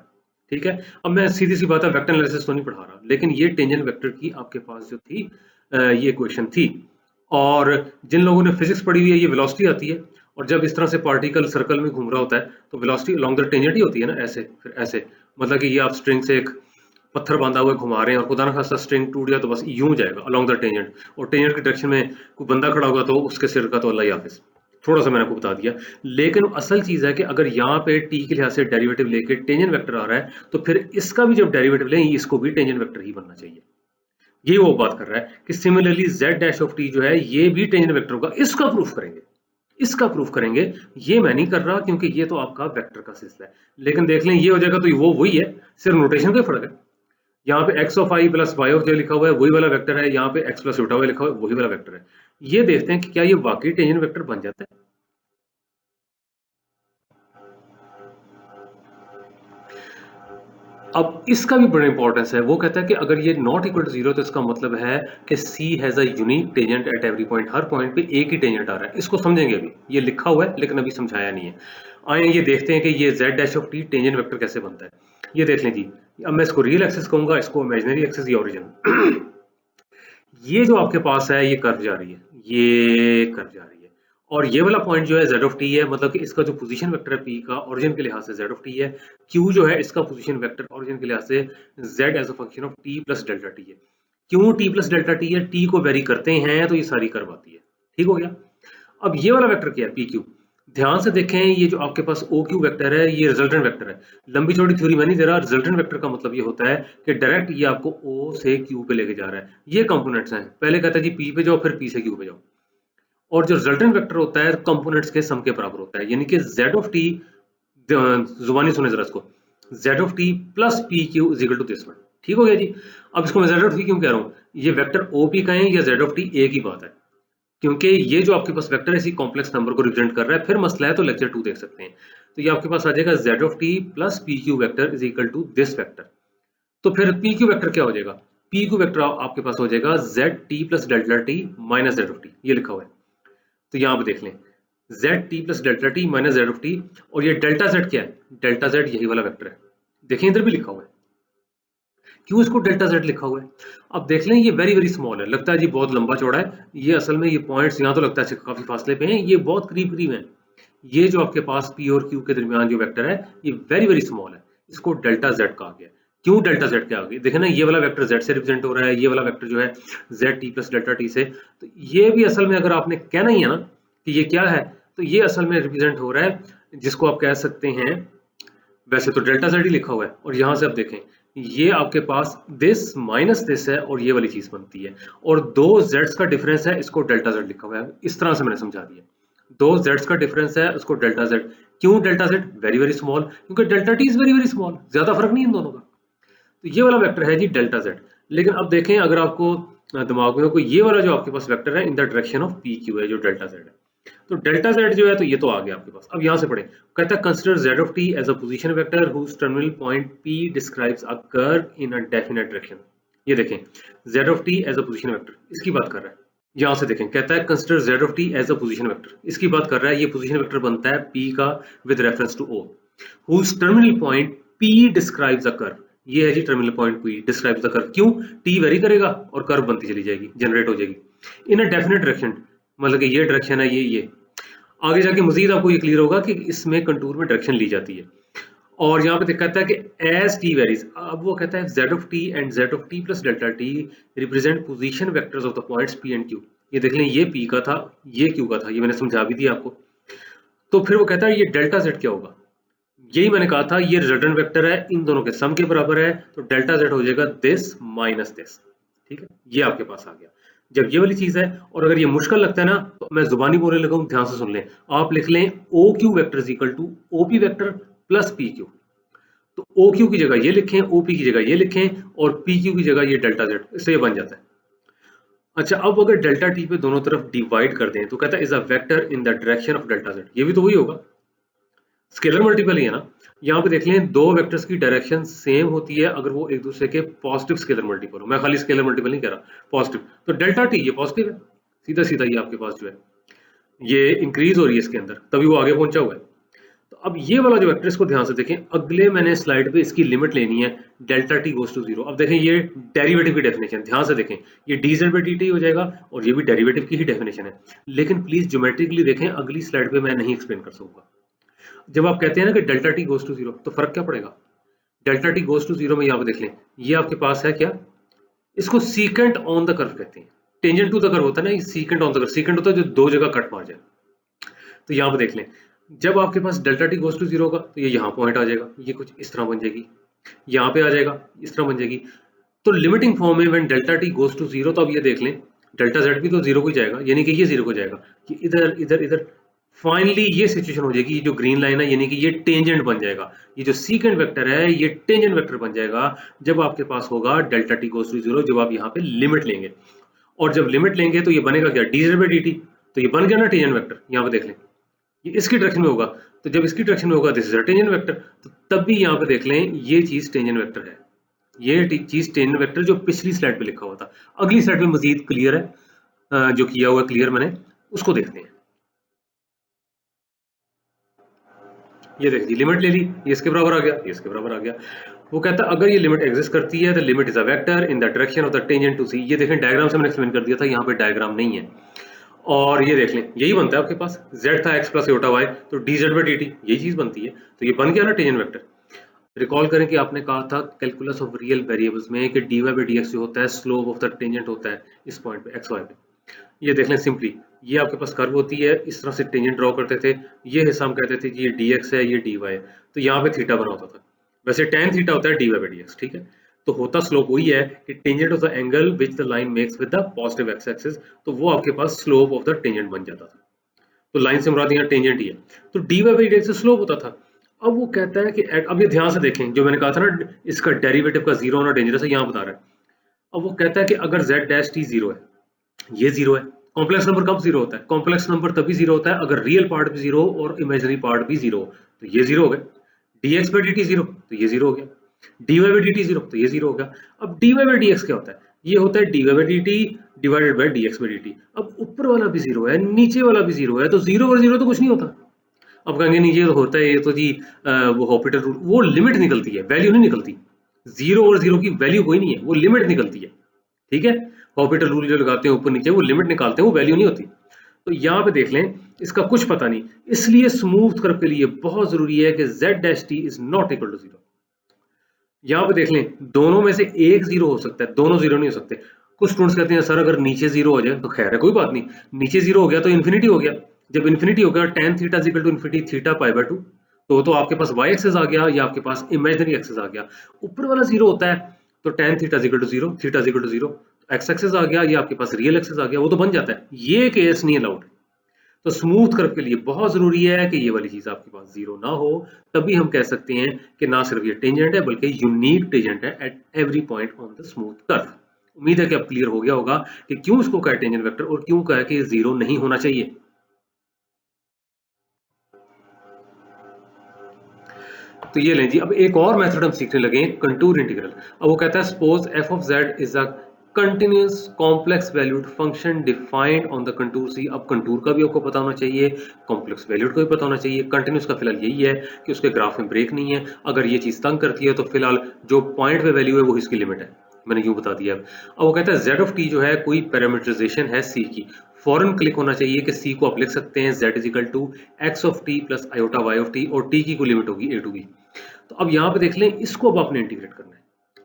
ठीक है, अब मैं सीधी सी बात है वेक्टर एनालिसिस तो नहीं पढ़ा रहा, लेकिन ये टेंजेंट वेक्टर की आपके पास जो थी ये इक्वेशन थी। और जिन लोगों ने फिजिक्स पढ़ी हुई है, ये वेलोसिटी आती है और जब इस तरह से पार्टिकल सर्कल में घूम रहा होता है तो वेलोसिटी अलोंग द टेंजेंट ही होती है ना, ऐसे फिर ऐसे, मतलब कि ये आप स्ट्रिंग से एक पत्थर बांधा हुआ घुमा रहे हैं और खुदा ना खास्ता स्ट्रिंग टूट गया तो बस यूं जाएगा अलोंग द टेंजेंट, और टेंजेंट की डायरेक्शन में कोई बंदा खड़ा होगा तो उसके सिर का तो अल्लाह ही हाफिज। थोड़ा सा मैंने आपको बता दिया, लेकिन असल चीज है कि अगर यहाँ पे टी के लिहाज से डेरिवेटिव लेके टेंजेंट वेक्टर आ रहा है तो फिर इसका भी जब डेरिवेटिव लें इसको भी टेंजेंट वेक्टर ही बनना चाहिए। ये वो बात कर रहा है कि similarly z dash of T जो है ये भी टेंजेंट वेक्टर होगा, इसका प्रूफ करेंगे, इसका प्रूफ करेंगे। ये मैं नहीं कर रहा क्योंकि ये तो आपका वेक्टर का सिलसिला है, लेकिन देख लें ये हो जाएगा तो वो वही है, सिर्फ नोटेशन का फर्क है। यहाँ पे x of i plus y of j लिखा हुआ है वही वाला वेक्टर है, यहाँ पे x प्लस छोटा y लिखा हुआ है वही वाला वेक्टर है। ये देखते हैं कि क्या ये वाकई टेंजेंट वेक्टर बन जाता है। अब इसका भी बड़ा इंपॉर्टेंस है, वो कहता है कि अगर ये नॉट इक्वल टू जीरो तो इसका मतलब है कि C has a unique tangent at every point, her point पे एक ही टेंजेंट आ रहा है। इसको समझेंगे अभी, ये लिखा हुआ है लेकिन अभी समझाया नहीं है। आए ये देखते हैं कि ये z dash of t tangent vector कैसे बनता है। ये देख लें जी, अब मैं इसको रियल एक्सिस कहूंगा, इसको इमेजिनरी एक्सिस या ओरिजिन। ये जो आपके पास है ये कर्व जा रही है, ये कर्व जा रही है, और ये वाला पॉइंट जो है z ऑफ t है, मतलब कि इसका जो पोजीशन वेक्टर है p का ओरिजिन के लिहाज से z ऑफ t है। q जो है इसका पोजीशन वेक्टर ओरिजिन के लिहाज से z as a function of t plus delta t है। क्यों t प्लस डेल्टा t है, t को वेरी करते हैं तो ये सारी कर्व आती है। ठीक हो गया। अब ये वाला वेक्टर क्या है, पी क्यू। ध्यान से देखें, ये जो आपके पास ओ क्यू वेक्टर है ये रिजल्टेंट वेक्टर है। लंबी चौड़ी थ्योरी में नहीं दे रहा, रिजल्टेंट वेक्टर का मतलब ये होता है कि डायरेक्ट ये आपको ओ से क्यू पे लेके जा रहा है। ये कंपोनेंट्स हैं, पहले कहता है जी पी पे जाओ फिर पी से क्यू पे जाओ। और जो रिजल्टेंट वेक्टर होता है कंपोनेंट्स के सम के बराबर होता है, यानी कि जेड ऑफ टी, जुबानी सुने जरा इसको, Z of T plus P Q is equal to this one. ठीक हो गया जी। अब इसको मैं जेड ऑफ टी क्यों कह रहा हूँ, ये वेक्टर ओ पी का है या जेड ऑफ टी एक ही बात है, क्योंकि ये जो आपके पास वेक्टर है इसी कॉम्प्लेक्स नंबर को रिप्रेजेंट कर रहा है। फिर मसला है तो लेक्चर 2 देख सकते हैं। तो ये आपके पास आ जाएगा z of t plus P Q vector is equal to this vector. तो फिर पी क्यू वेक्टर क्या हो जाएगा, पी क्यू वेक्टर आपके पास हो जाएगा z t plus delta t minus Z of t, ये लिखा हुआ है। तो यहाँ पे देख लें z t plus delta t minus Z of t, और ये डेल्टा z क्या है, डेल्टा z यही वाला वेक्टर है, देखिए इधर भी लिखा हुआ है। क्यों इसको डेल्टा z लिखा हुआ है, अब देख लें ये वेरी वेरी स्मॉल है, लगता है जी बहुत लंबा चौड़ा है, ये असल में ये पॉइंट्स यहाँ तो लगता है काफी फासले पे हैं, ये बहुत करीब करीब हैं। ये जो आपके पास p और q के दरमियान जो वेक्टर है ये वेरी वेरी स्मॉल है, इसको डेल्टा z कहा गया। क्यों डेल्टा z क्या आ गया, देखे ना ये वाला वेक्टर z से रिप्रेजेंट हो रहा है, ये वाला वेक्टर जो है z t plus delta t से। तो ये भी असल में अगर आपने कहना ही है ना कि ये क्या है, तो ये असल में रिप्रेजेंट हो रहा है, जिसको आप कह सकते हैं, वैसे तो डेल्टा z ही लिखा हुआ है, और यहाँ से आप देखें ये आपके पास दिस माइनस दिस है और ये वाली चीज बनती है, और दो जेड्स का डिफरेंस है, इसको डेल्टा z लिखा हुआ है। इस तरह से मैंने समझा दिया, दो जेड्स का डिफरेंस है उसको डेल्टा z। क्यों delta z, very very small, क्योंकि delta t is very very small, ज्यादा फर्क नहीं इन दोनों का। तो ये वाला वेक्टर है जी डेल्टा z। लेकिन अब देखें अगर आपको दिमाग में कोई ये वाला जो आपके पास वेक्टर है इन the direction of P Q है जो डेल्टा z है, तो डेल्टा z जो है तो ये तो आ गया आपके पास। अब यहाँ से पढ़े, कहता है consider z of t as a position vector whose terminal point p describes a curve in a definite direction. ये देखें z of t as a position vector, इसकी बात कर रहा है। यहाँ से देखें कहता है consider z of t as a position vector, इसकी बात कर रहा है। ये पोजीशन वेक्टर बनता है p का with reference to o, whose terminal point p describes a curve. ये है जी terminal point p describes the curve. क्यों, t वेरी करेगा और कर्व बनती चली जाएगी, जनरेट हो जाएगी इन अ डेफिनेट डायरेक्शन, मतलब कि ये डायरेक्शन है, ये आगे जाके मजीद आपको ये क्लियर होगा कि इसमें कंटूर में डायरेक्शन ली जाती है। और यहाँ पे कहता है कि एज टी वेरीज, अब वो कहता है z of t and z of t plus delta t represent position vectors of the points p and q। ये देख लें ये p का था ये q का था, ये मैंने समझा भी दिया आपको। तो फिर वो कहता है ये डेल्टा z क्या होगा, यही मैंने कहा था ये रिजल्टेंट वेक्टर है, इन दोनों के सम के बराबर है, तो डेल्टा z हो जाएगा दिस माइनस दिस। ठीक है, ये आपके पास आ गया जब ये वाली चीज है। और अगर ये मुश्किल लगता है ना तो मैं जुबानी बोलने लगा हूं, ध्यान से सुन लें। आप लिख लें O Q vector is equal to O P vector plus P Q. तो ओ क्यू की जगह ये लिखें, ओ पी की जगह ये लिखें, और पी क्यू की जगह ये डेल्टा जेड, इससे ये बन जाता है। अच्छा, अब अगर डेल्टा टी पे दोनों तरफ डिवाइड कर दें तो कहता है is a vector in the direction of delta Z, ये भी तो वही होगा, स्केलर मल्टीपल ही है ना। यहाँ पे देख लें दो वेक्टर्स की डायरेक्शन सेम होती है अगर वो एक दूसरे के पॉजिटिव स्केलर मल्टीपल हो। मैं खाली स्केलर मल्टीपल नहीं कह रहा, पॉजिटिव। तो डेल्टा टी ये पॉजिटिव है, सीधा सीधा ये आपके पास जो है ये इंक्रीज हो रही है इसके अंदर, तभी वो आगे पहुंचा हुआ है। तो अब ये वाला जो वेक्टर, इसको ध्यान से देखें, अगले मैंने स्लाइड पे इसकी लिमिट लेनी है delta T goes to zero. अब देखें ये डेरिवेटिव की डेफिनेशन ध्यान से देखें, ये D Z by D T हो जाएगा और ये भी डेरिवेटिव की ही डेफिनेशन है। लेकिन प्लीज ज्योमेट्रिकली देखें, अगली स्लाइड पे मैं नहीं एक्सप्लेन कर सकूंगा। जब आप कहते हैं ना कि delta T goes to zero, तो फर्क क्या पड़ेगा? Delta T goes to zero में यहाँ पे देख लें, ये आपके पास है क्या, इसको सीकेंट ऑन द कर्व कहते हैं। टेंजेंट टू द कर्व होता है ना, ये secant on the curve. Secant होता है जो दो जगह कट मार जाए। तो यहाँ पे देख लें, जब आपके पास delta T goes to zero होगा तो ये यहाँ पॉइंट आ जाएगा, ये कुछ इस तरह बन जाएगी, यहाँ पे आ जाएगा, इस तरह बन जाएगी। तो लिमिटिंग फॉर्म में when delta T goes to zero, तो अब ये देख लें डेल्टा जेड भी तो जीरो को जाएगा, यानी कि ये जीरो को जाएगा, ये इधर इधर इधर। फाइनली ये सिचुएशन हो जाएगी, ये जो ग्रीन लाइन है यानी कि ये टेंजेंट बन जाएगा, ये जो सीकेंट वेक्टर है ये टेंजेंट वेक्टर बन जाएगा जब आपके पास होगा delta T goes to zero, जब आप यहाँ पे लिमिट लेंगे। और जब लिमिट लेंगे तो ये बनेगा क्या, D Z by D T. तो ये बन गया ना टेंजेंट वेक्टर, यहाँ पे देख लें ये इसकी डायरेक्शन में होगा, तो जब इसकी डायरेक्शन में होगा this is a tangent vector. तो तब भी यहाँ पे देख लें ये चीज टेंजेंट वेक्टर है, ये चीज टेंजेंट वेक्टर जो पिछली स्लाइड पे लिखा हुआ था। अगली स्लाइड पे मजीद क्लियर है, जो किया हुआ क्लियर मैंने, उसको देखते हैं। ये देखिए लिमिट ले ली, ये इसके बराबर आ गया, ये इसके बराबर आ गया। वो कहता है अगर ये लिमिट एग्जिस्ट करती है, the limit is a vector in the direction of the tangent to C. ये देखें डायग्राम से मैंने एक्सप्लेन कर दिया था, यहाँ पे डायग्राम नहीं है। और ये देख लें यही बनता है आपके पास, z था x प्लस एटा y, तो D Z by D T यही चीज बनती है। तो ये बन गया ना टेंजेंट वेक्टर। रिकॉल करें कि आपने कहा था कैलकुलस ऑफ रियल वेरिएबल्स में कि dy बाई डी एक्स जो होता है स्लोप ऑफ द टेंजेंट होता है इस पॉइंट पे x y पे। ये देख लें सिंपली, ये आपके पास कर्व होती है, इस तरह से टेंजेंट ड्रॉ करते थे, ये हिस्सा हम कहते थे कि ये dx है, ये dy है। तो यहाँ पे थीटा बना होता था, वैसे tan थीटा होता है dy बाई डी एक्स, ठीक है। तो होता स्लोप वही है कि tangent of the angle which the line makes with the positive x axis, तो वो आपके पास स्लोप ऑफ द टेंजेंट बन जाता था। तो लाइन से मुराद यहाँ टेंजेंट ही है, तो dy by D x slope होता था। अब वो कहता है कि अब ये ध्यान से देखें, जो मैंने कहा था ना इसका डेरिवेटिव का जीरो होना डेंजरस है, यहाँ बता रहा है। अब वो कहता है कि अगर z डैश t जीरो है, ये जीरो है। कॉम्प्लेक्स नंबर कब जीरो होता है? कॉम्प्लेक्स नंबर तभी जीरो होता है अगर रियल पार्ट भी जीरो और इमेजिनरी पार्ट भी जीरो। तो ये जीरो हो गया। dx बाई dt जीरो, तो ये जीरो हो गया। dy बाई dt जीरो, तो ये जीरो हो गया। अब dy बाई dx क्या होता है? ये होता है dy by dt divided by dx by dt। अब ऊपर वाला भी जीरो है, नीचे वाला भी जीरो है, तो जीरो और जीरो तो कुछ नहीं होता। अब कहेंगे नहीं ये तो होता है, ये तो जी वो हॉपिटल रूल, वो लिमिट निकलती है, वैल्यू नहीं निकलती। जीरो और जीरो की वैल्यू कोई नहीं है, वो लिमिट निकलती है, ठीक है। हॉपिटल रूल जो लगाते हैं ऊपर नीचे, वो लिमिट निकालते हैं, वो वैल्यू नहीं होती। तो यहाँ पे देख लें इसका कुछ पता नहीं, इसलिए स्मूथ कर्व के लिए बहुत जरूरी है कि z dash t is not equal to zero. यहाँ पे देख लें दोनों में से एक जीरो हो सकता है, दोनों जीरो नहीं हो सकते। कुछ स्टूडेंट्स कहते हैं सर अगर नीचे जीरो हो जाए तो खैर है कोई बात नहीं, नीचे जीरो हो गया तो इन्फिनिटी हो गया। जब इन्फिनिटी हो गया tan theta is equal to infinity theta pi by 2, तो आपके पास y एक्सिस आ गया या आपके पास इमेजिनरी एक्सिस आ गया। ऊपर वाला जीरो होता है तो tan theta is equal to zero, theta is equal to zero, X axis आ गया या आपके पास रियल एक्सिस आ गया, वो तो बन जाता है। ये केस नहीं अलाउड। तो स्मूथ कर्व के लिए बहुत जरूरी है कि ये वाली चीज आपके पास जीरो ना हो, तभी हम कह सकते हैं कि ना सिर्फ ये टेंजेंट है बल्कि यूनिक टेंजेंट है at every point on the smooth curve. उम्मीद है कि अब क्लियर हो गया होगा कि क्यों इसको कहा टेंजेंट वेक्टर और क्यों कहा कि जीरो नहीं होना चाहिए। तो ये लें जी, अब एक और मेथड हम सीखने लगे, कंटूर इंटीग्रल। अब वो कहता है suppose F of Z is a continuous complex valued function defined on the contour C. अब कंटूर का भी आपको पता होना चाहिए, कॉम्प्लेक्स वैल्यूड का भी पता होना चाहिए। कंटिन्यूअस का फिलहाल यही है कि उसके ग्राफ में ब्रेक नहीं है, अगर ये चीज तंग करती है तो फिलहाल जो पॉइंट पे वैल्यू है वो इसकी लिमिट है, मैंने यूं बता दिया। अब वो कहता है z ऑफ t जो है कोई पैरामीटराइजेशन है c की, फॉरन क्लिक होना चाहिए कि c को आप लिख सकते हैं z is equal to x of t plus iota y of t, और t की कोई लिमिट होगी a टू b। तो अब यहाँ पे देख लें, इसको अब आपने इंटीग्रेट करना है।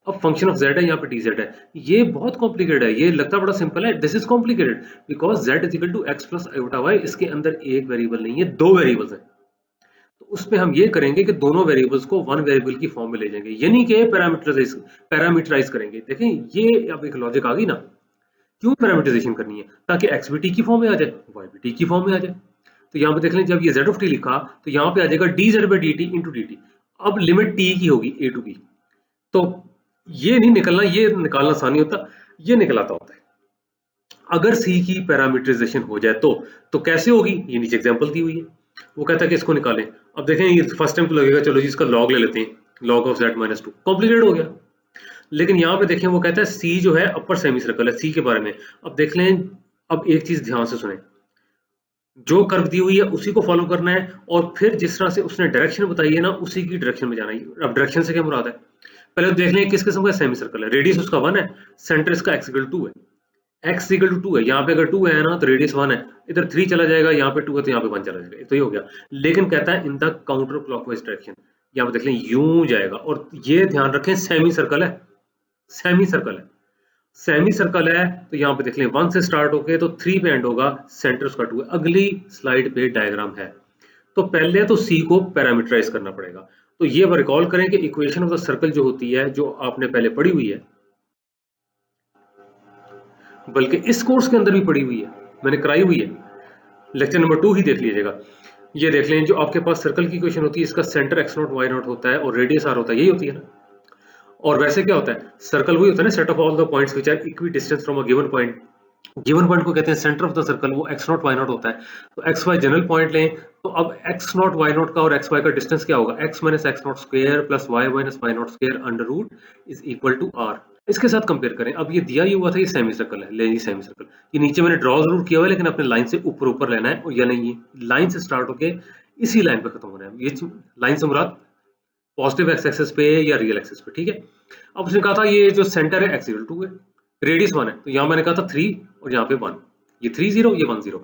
अब फंक्शन ऑफ z है, यहाँ पे dz है, ये बहुत कॉम्प्लिकेटेड है, ये लगता बड़ा सिंपल है, this is complicated because z is equal to x plus iota y। इसके अंदर एक वेरिएबल नहीं है, दो वेरिएबल्स हैं। तो उसमें हम ये करेंगे कि दोनों वेरिएबल्स को वन वेरिएबल की फॉर्म में ले जाएंगे, यानी कि पैरामीटराइज करेंगे। देखें ये अब एक लॉजिक आ गई ना, क्यों पैरामीटराइजेशन करनी है? ताकि x भी t की फॉर्म में आ जाए, y भी t की फॉर्म में आ जाए। तो यहाँ पे देख लें, जब ये z ऑफ t लिखा तो यहाँ पे आ जाएगा dz by dt into dt। अब लिमिट t की होगी a टू b, तो ये नहीं निकलना, ये निकालना आसान नहीं होता, ये निकलाता होता है। अगर c की पैरामीटराइजेशन हो जाए तो कैसे होगी, ये नीचे एग्जांपल दी हुई है। वो कहता है कि इसको निकालें। अब देखें ये फर्स्ट टाइम तो लगेगा चलो जी इसका लॉग ले लेते हैं, log of z minus 2, complicated हो गया। लेकिन यहाँ पे देखें वो कहता है c जो है अपर सेमी सर्कल है, c के बारे में। अब देख लें, अब एक चीज ध्यान से सुने, जो कर्व दी हुई है उसी को फॉलो करना है, और फिर जिस तरह से उसने डायरेक्शन बताई है ना उसी की डायरेक्शन में जाना है। अब डायरेक्शन से क्या मुराद है, पहले तो देख लें किस किस्म का सेमी सर्कल है। रेडियस उसका 1 है, सेंटर इसका x इक्वल 2 है, x इक्वल टू 2 है, यहाँ पे अगर 2 है ना तो रेडियस 1 है, इधर 3 चला जाएगा, यहाँ पे 2 है तो यहाँ पे 1 चला जाएगा, तो ये हो गया। लेकिन कहता है in the counter clockwise direction, यहाँ पे देख लें यूं जाएगा। और ये ध्यान रखें सेमी सर्कल है, सेमी सर्कल है, सेमी सर्कल है, तो यहाँ पे देख लें 1 से स्टार्ट होके तो 3 पे एंड होगा, सेंटर उसका 2 है। अगली स्लाइड पे डायग्राम है, तो पहले तो सी को पैरामीटराइज करना पड़ेगा। तो ये रिकॉल करें कि इक्वेशन ऑफ द सर्कल जो होती है, जो आपने पहले पढ़ी हुई है, बल्कि इस कोर्स के अंदर भी पढ़ी हुई है, मैंने कराई हुई है, लेक्चर नंबर 2 ही देख लीजिएगा। ये देख लें, जो आपके पास सर्कल की इक्वेशन होती है, इसका centre x naught y naught होता है और रेडियस r होता है, यही होती है ना। और वैसे क्या होता है, सर्कल वही होता है ना, set of all the points which are equidistance from a given point. Given point को कहते हैं सेंटर ऑफ द सर्कल, वो x नॉट y नॉट होता है। तो x y जनरल पॉइंट लें, तो अब x नॉट y नॉट का और x y का डिस्टेंस क्या होगा, x minus x naught square plus y minus y naught square under root is equal to r। इसके साथ कंपेयर करें, अब ये दिया ही हुआ था, ये सेमी सर्कल है, ले ये सेमी सर्कल, ये नीचे मैंने ड्रॉ जरूर किया हुआ है, लेकिन अपने लाइन से ऊपर ऊपर लेना है, और या नहीं ये लाइन से स्टार्ट होके इसी लाइन पे खत्म होना है। ये लाइन से मुराद पॉजिटिव एक्स एक्सिस पे या रियल एक्सिस पे, ठीक है। अब उसने कहा था ये जो सेंटर है x इक्वल 2 है, रेडियस 1 है, तो यहाँ मैंने कहा था 3 और यहाँ पे 1, ये 3 0 ये 1 0।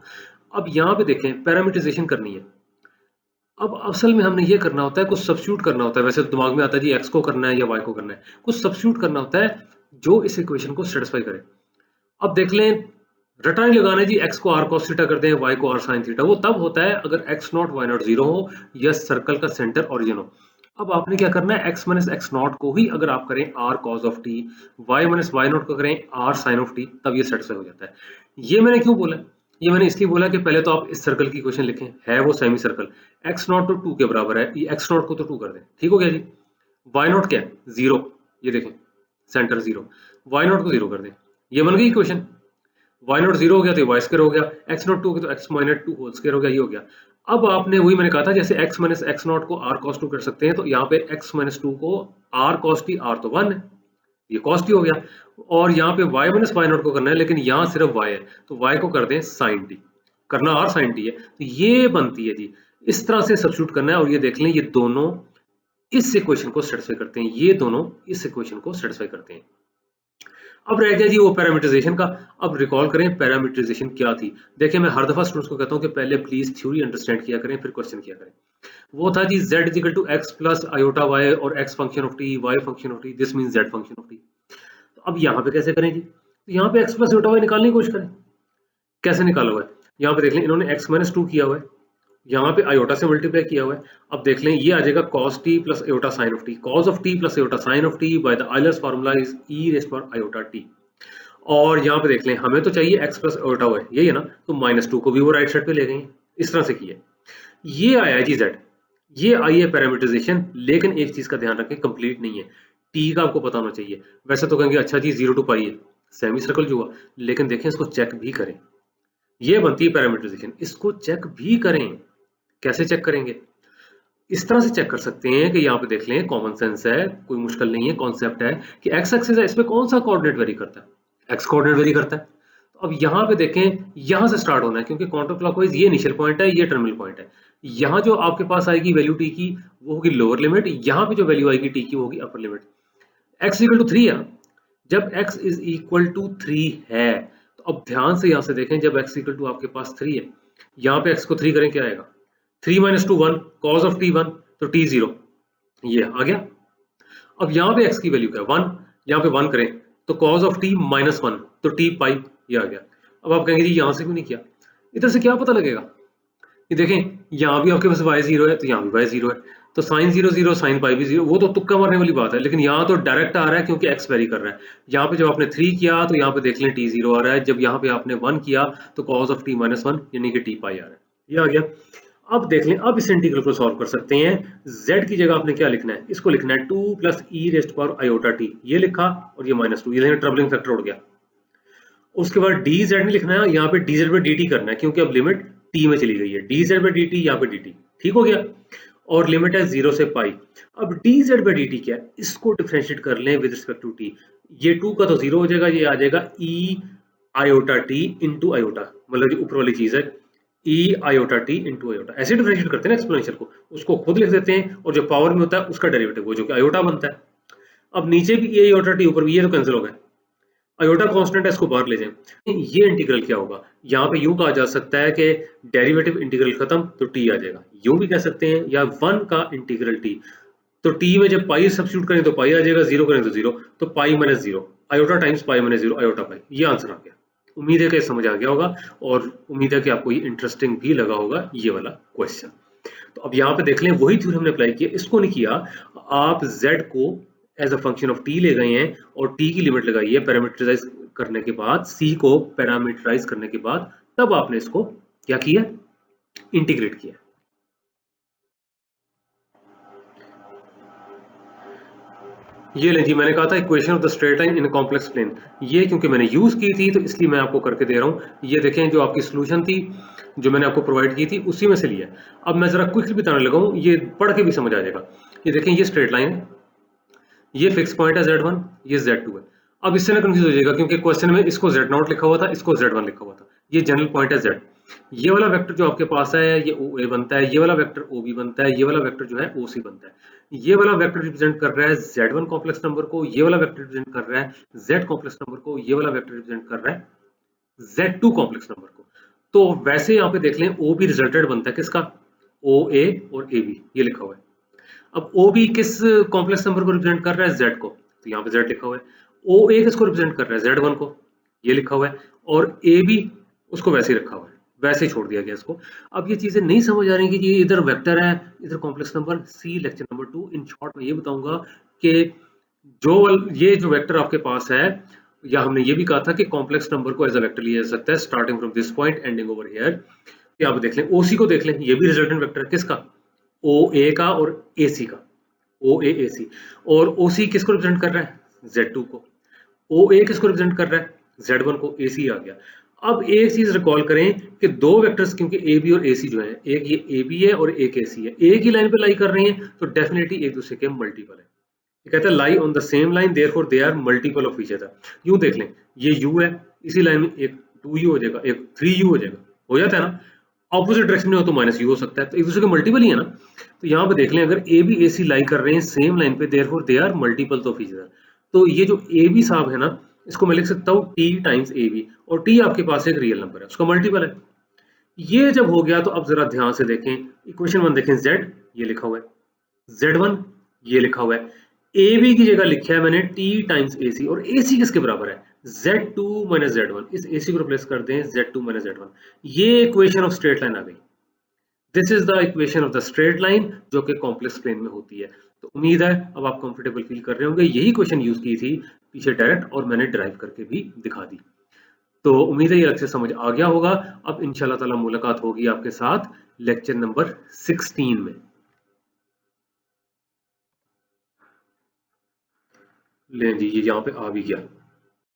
अब यहाँ पे देखें पैरामीटराइजेशन करनी है। अब असल में हमने ये करना होता है, कुछ सब्स्टिट्यूट करना होता है। वैसे तो दिमाग में आता है जी x को करना है या y को करना है, कुछ सब्स्टिट्यूट करना होता है जो इस इक्वेशन को सेटिस्फाई करे। अब देख लें, रटा नहीं लगाना है जी, x को r cos थीटा कर दें, y को r sin थीटा, वो तब होता है अगर x नॉट y नॉट 0 हो या सर्कल का सेंटर ओरिजिन हो। अब आपने क्या करना है, x माइनस x नॉट को ही अगर आप करें r cos of t, y minus y not को करें r sin ऑफ t, तब ये सेटिस्फाई हो जाता है। ये मैंने क्यों बोला, ये मैंने इसलिए बोला कि पहले तो आप इस सर्कल की इक्वेशन लिखें, है वो सेमी सर्कल, x नॉट तो 2 के बराबर है, ये x नॉट को तो 2 कर दें, ठीक हो गया जी। y नॉट क्या है, 0, ये देखें सेंटर 0, y नॉट को 0 कर दें, ये बन गई इक्वेशन। y नॉट 0 हो गया तो y स्क्वायर हो गया, x नॉट 2 हो गया तो x माइनस 2 होल स्क्वायर हो गया, ये हो गया। अब आपने वही मैंने कहा था, जैसे x माइनस x नॉट को r cos 2 कर सकते हैं, तो यहाँ पे x माइनस 2 को r cos t, r तो 1 है, ये cos t हो गया। और यहाँ पे y माइनस y नॉट को करना है, लेकिन यहाँ सिर्फ y है, तो y को कर दें sin t, करना r sin t है, तो ये बनती है जी। इस तरह से सब्स्टिट्यूट करना है, और ये देख लें ये दोनों इस इक्वेशन को सेटिस्फाई करते हैं, ये दोनों इस इक्वेशन को सेटिस्फाई करते हैं। अब रह गया जी वो पैरामीटराइजेशन का। अब रिकॉल करें पैरामीटराइजेशन क्या थी। देखिए मैं हर दफा स्टूडेंट्स को कहता हूं कि पहले प्लीज थ्योरी अंडरस्टैंड किया करें, फिर क्वेश्चन किया करें। वो था जी z equal to x plus iota y और x function of t, y function of t, this means z function of t। तो अब यहाँ पे कैसे करें जी, तो यहाँ पे x प्लस आयोटा y निकालने की कोशिश करें। कैसे निकाला हुआ है, यहाँ पे देख लें इन्होंने x माइनस 2 किया हुआ है, यहाँ पे आयोटा से मल्टीप्लाई किया हुआ है। अब देख लें ये आ जाएगा cos t plus iota sine of t, cos of t plus iota sine of t by the Euler's formula is e rays power iota t। और यहाँ पे देख लें हमें तो चाहिए x प्लस आयोटा y, यही है ना, तो -2 को भी वो राइट साइड पे ले गए, इस तरह से किया। ये आया है जी z, ये आई है पैरामीटराइजेशन। लेकिन एक चीज का ध्यान रखें, कंप्लीट नहीं है, t का आपको पता होना चाहिए। वैसे तो कहेंगे अच्छा जी 0 टू पाई है सेमी सर्कल जो हुआ, लेकिन देखें इसको चेक भी करें, ये बनती है पैरामीटराइजेशन, इसको चेक भी करें। कैसे चेक करेंगे, इस तरह से चेक कर सकते हैं कि यहाँ पे देख लें, कॉमन सेंस है, कोई मुश्किल नहीं है, कॉन्सेप्ट है कि x एक्सिस है, इसमें कौन सा कोऑर्डिनेट वेरी करता है, x कोऑर्डिनेट वेरी करता है। तो अब यहाँ पे देखें, यहाँ से स्टार्ट होना है, क्योंकि काउंटर क्लॉकवाइज ये इनिशियल पॉइंट है, ये टर्मिनल पॉइंट है। यहाँ जो आपके पास आएगी वैल्यू t की, वो होगी लोअर लिमिट, यहाँ पे जो वैल्यू आएगी t की वो होगी upper limit. x equal to 3 है, जब x इज इक्वल टू 3 है, तो अब ध्यान से यहाँ से देखें, जब x इक्वल टू आपके पास 3 है, यहाँ पे x को 3 करें, क्या आएगा, 3 माइनस 2 1, cos ऑफ t 1, तो t 0, ये आ गया। अब यहाँ पे x की वैल्यू क्या है 1, यहाँ पे 1 करें तो cos ऑफ t माइनस 1, तो t पाई, ये आ गया। अब आप कहेंगे जी यहाँ से क्यों नहीं किया, इधर से क्या पता लगेगा, ये देखें यहाँ भी आपके पास y 0 है तो यहाँ भी y 0 है, तो साइन 0 0 साइन पाई भी 0, वो तो तुक्का मारने वाली बात है। लेकिन यहाँ तो डायरेक्ट आ रहा है क्योंकि x वेरी कर रहा है। यहाँ पे जब आपने 3 किया तो यहाँ पे देख लें t 0 आ रहा है, जब यहाँ पे आपने 1 किया तो cos ऑफ t माइनस 1 यानी कि t पाई आ रहा है, ये आ गया। अब देख लें, अब इस इंटीग्रल को सॉल्व कर सकते हैं। z की जगह आपने क्या लिखना है, इसको लिखना है 2 प्लस ई रेस्ट पावर आयोटा t, ये लिखा, और ये -2, ये ट्रबलिंग फैक्टर उड़ गया। उसके बाद dz नहीं लिखना है, यहाँ पे dz पे dt करना है, क्योंकि अब लिमिट टी में चली गई है, D Z by D T यहाँ पे डी टी, ठीक हो गया। और लिमिट है 0 से पाई। अब D Z by D T क्या है, इसको डिफ्रेंशिएट कर लें विद रिस्पेक्ट टू टी। ये 2 का तो 0 हो जाएगा, ये आ जाएगा ई आयोटा टी इंटू आयोटा, मतलब जो ऊपर वाली चीज है ई आयोटा टी इंटू आयोटा। ऐसे डिफ्रेंशिएट करते हैं ना एक्सपोनेंशियल को, उसको खुद लिख देते हैं और जो पावर में होता है उसका डेरिवेटिव वो जो कि आयोटा बनता है। अब नीचे भी ए आयोटा टी, ऊपर भी ये तो कैंसिल हो गया, आयोटा कांस्टेंट है, इसको बाहर ले जाएं। ये इंटीग्रल क्या होगा, यहाँ पे यूं कहा जा सकता है कि डेरिवेटिव इंटीग्रल खत्म तो टी आ जाएगा, यूं भी कह सकते हैं, या 1 का इंटीग्रल टी, तो टी में जब पाई सब्स्टिट्यूट करें तो पाई आ जाएगा, 0 करें तो 0, तो pi minus 0, iota times pi minus 0 iota पाई। ये आंसर आ गया। उम्मीद है कि समझ आ गया होगा और उम्मीद है कि आपको ये इंटरेस्टिंग भी लगा होगा ये वाला क्वेश्चन। तो अब यहाँ पे देख लें, वही थ्योरम हमने अप्लाई किया, इसको नहीं किया। आप z को as a function of t ले गए हैं और t की लिमिट लगाई है पैरामीटराइज करने के बाद, c को पैरामीटराइज करने के बाद, तब आपने इसको क्या किया, इंटीग्रेट किया। ये लें जी, मैंने कहा था equation of the straight line in complex plane, ये क्योंकि मैंने यूज की थी तो इसलिए मैं आपको करके दे रहा हूँ। ये देखें, जो आपकी सोल्यूशन थी जो मैंने आपको प्रोवाइड की थी उसी में से लिया। अब मैं जरा क्विकली बताने लगा हूँ, ये पढ़ के भी समझ आ जाएगा। ये देखें, ये स्ट्रेट लाइन है, ये फिक्स पॉइंट है z1, ये z2 है। अब इससे ना कंफ्यूज हो जाएगा क्योंकि क्वेश्चन में इसको z0 लिखा हुआ था, इसको z1 लिखा हुआ था। ये जनरल पॉइंट है z। ये वाला वेक्टर जो आपके पास है ये OA बनता है, ये वाला वेक्टर OB बनता है, ये वाला वेक्टर जो है OC बनता है। ये वाला वेक्टर रिप्रेजेंट कर रहा है z1 कॉम्प्लेक्स नंबर को, ये वाला वेक्टर रिप्रेजेंट कर रहा है z कॉम्प्लेक्स नंबर को, ये वाला वेक्टर रिप्रेजेंट कर रहा है z2 कॉम्प्लेक्स नंबर को। तो वैसे यहाँ पे देख लें, OB रिजल्टेड बनता है किसका, OA और AB, ये लिखा हुआ है। अब OB किस कॉम्प्लेक्स नंबर को रिप्रेजेंट कर रहा है, Z को, तो यहाँ पे Z लिखा हुआ है। OA किसको रिप्रेजेंट कर रहा है, Z1 को, ये लिखा हुआ है। और AB उसको वैसे ही रखा हुआ है, वैसे ही छोड़ दिया गया इसको। अब ये चीजें नहीं समझ आ रही कि ये इधर वेक्टर है, इधर complex number, see lecture number 2। In short में ये बताऊंगा कि ये जो वेक्टर आपके पास है, या हमने ये भी कहा था कि कॉम्प्लेक्स नंबर को एज अ वेक्टर लिया जा सकता है starting from this point ending over here. यहाँ पे देख लें, OC को देख लें, ये भी रिजल्टेंट वेक्टर है किसका, OA का और AC का, OA AC। और OC किसको रिप्रेजेंट कर रहा है, Z2 को। OA किसको रिप्रेजेंट कर रहा है, Z1 को, AC आ गया। अब एक चीज रिकॉल करें कि दो वेक्टर्स, क्योंकि AB और AC जो है, एक ये AB है और एक AC है, एक ही लाइन पे लाई कर रहे हैं, तो डेफिनेटली एक दूसरे के मल्टीपल है। ये कहता है lie on the same line therefore they are multiple of each other. यूं देख लें, ये U है, इसी लाइन में एक 2U हो जाएगा, एक 3U हो जाएगा, हो जाता है ना। ऑपोजिट डायरेक्शन में हो तो -U हो सकता है, तो एक दूसरे के मल्टीपल ही है ना। तो यहाँ पे देख लें, अगर AB AC लाई कर रहे हैं सेम लाइन पे, therefore they are multiple of each other. तो ये जो AB साहब है ना, इसको मैं लिख सकता हूँ T टाइम्स AB, और T आपके पास एक रियल नंबर है, उसका मल्टीपल है। ये जब हो गया तो अब जरा ध्यान से देखें, इक्वेशन 1 देखें, Z ये लिखा हुआ है, Z1 ये लिखा हुआ है, AB की जगह लिखा है मैंने T टाइम्स AC, और AC किसके बराबर है, Z2 माइनस Z1। इस AC को रिप्लेस कर दें Z2 माइनस Z1। ये इक्वेशन ऑफ स्ट्रेट लाइन आ गई। This is the equation of the straight line जो कि कॉम्प्लेक्स प्लेन में होती है। तो उम्मीद है अब आप कंफर्टेबल फील कर रहे होंगे। यही क्वेश्चन यूज की थी पीछे डायरेक्ट, और मैंने ड्राइव करके भी दिखा दी। तो उम्मीद है ये लेक्चर समझ आ गया होगा। अब इंशाल्लाह ताला मुलाकात होगी आपके साथ लेक्चर नंबर 16 में। ले जी, ये यहाँ पे आ भी गया।